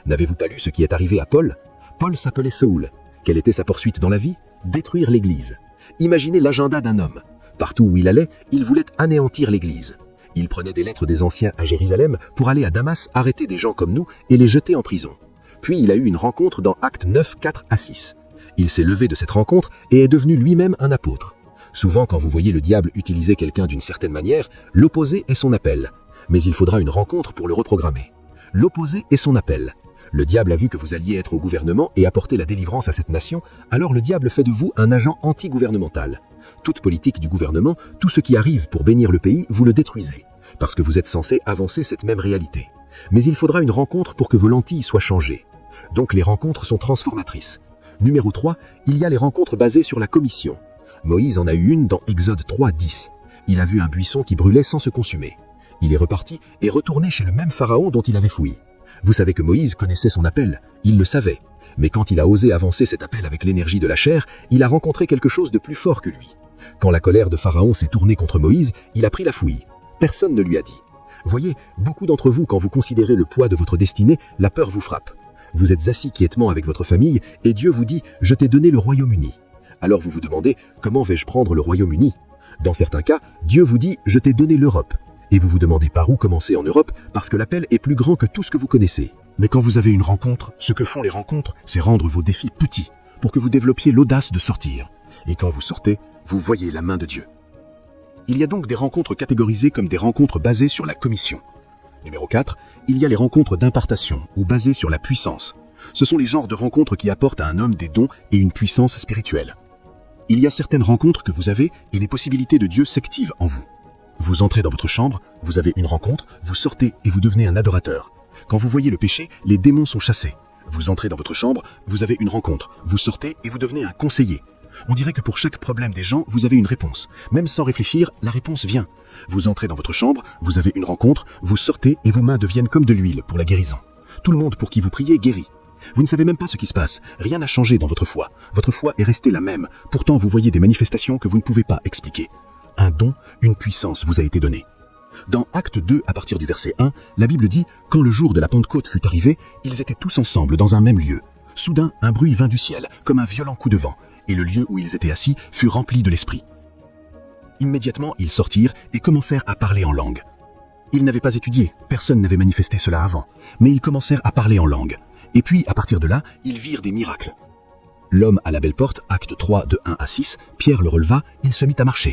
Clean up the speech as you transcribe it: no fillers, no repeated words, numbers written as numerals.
N'avez-vous pas lu ce qui est arrivé à Paul? Paul s'appelait Saül. Quelle était sa poursuite dans la vie? Détruire l'Église. Imaginez l'agenda d'un homme. Partout où il allait, il voulait anéantir l'Église. Il prenait des lettres des anciens à Jérusalem pour aller à Damas arrêter des gens comme nous et les jeter en prison. Puis il a eu une rencontre dans Actes 9, 4 à 6. Il s'est levé de cette rencontre et est devenu lui-même un apôtre. Souvent, quand vous voyez le diable utiliser quelqu'un d'une certaine manière, l'opposé est son appel. Mais il faudra une rencontre pour le reprogrammer. L'opposé est son appel. Le diable a vu que vous alliez être au gouvernement et apporter la délivrance à cette nation, alors le diable fait de vous un agent anti-gouvernemental. Toute politique du gouvernement, tout ce qui arrive pour bénir le pays, vous le détruisez, parce que vous êtes censé avancer cette même réalité. Mais il faudra une rencontre pour que vos lentilles soient changées. Donc les rencontres sont transformatrices. Numéro 3, il y a les rencontres basées sur la commission. Moïse en a eu une dans Exode 3, 10. Il a vu un buisson qui brûlait sans se consumer. Il est reparti et retourné chez le même pharaon dont il avait fouillé. Vous savez que Moïse connaissait son appel, il le savait. Mais quand il a osé avancer cet appel avec l'énergie de la chair, il a rencontré quelque chose de plus fort que lui. Quand la colère de Pharaon s'est tournée contre Moïse, il a pris la fouille. Personne ne lui a dit. Voyez, beaucoup d'entre vous, quand vous considérez le poids de votre destinée, la peur vous frappe. Vous êtes assis quiètement avec votre famille et Dieu vous dit « Je t'ai donné le Royaume-Uni ». Alors vous vous demandez « Comment vais-je prendre le Royaume-Uni » Dans certains cas, Dieu vous dit « Je t'ai donné l'Europe ». Et vous vous demandez par où commencer en Europe parce que l'appel est plus grand que tout ce que vous connaissez. Mais quand vous avez une rencontre, ce que font les rencontres, c'est rendre vos défis petits pour que vous développiez l'audace de sortir. Et quand vous sortez, vous voyez la main de Dieu. Il y a donc des rencontres catégorisées comme des rencontres basées sur la commission. Numéro 4, il y a les rencontres d'impartation ou basées sur la puissance. Ce sont les genres de rencontres qui apportent à un homme des dons et une puissance spirituelle. Il y a certaines rencontres que vous avez et les possibilités de Dieu s'activent en vous. Vous entrez dans votre chambre, vous avez une rencontre, vous sortez et vous devenez un adorateur. Quand vous voyez le péché, les démons sont chassés. Vous entrez dans votre chambre, vous avez une rencontre, vous sortez et vous devenez un conseiller. On dirait que pour chaque problème des gens, vous avez une réponse. Même sans réfléchir, la réponse vient. Vous entrez dans votre chambre, vous avez une rencontre, vous sortez et vos mains deviennent comme de l'huile pour la guérison. Tout le monde pour qui vous priez guérit. Vous ne savez même pas ce qui se passe. Rien n'a changé dans votre foi. Votre foi est restée la même. Pourtant, vous voyez des manifestations que vous ne pouvez pas expliquer. Un don, une puissance vous a été donnée. Dans Acte 2, à partir du verset 1, la Bible dit « Quand le jour de la Pentecôte fut arrivé, ils étaient tous ensemble dans un même lieu. Soudain, un bruit vint du ciel, comme un violent coup de vent, et le lieu où ils étaient assis fut rempli de l'Esprit. Immédiatement, ils sortirent et commencèrent à parler en langue. Ils n'avaient pas étudié, personne n'avait manifesté cela avant, mais ils commencèrent à parler en langue. Et puis, à partir de là, ils virent des miracles. L'homme à la belle porte, Acte 3, de 1 à 6, Pierre le releva, il se mit à marcher.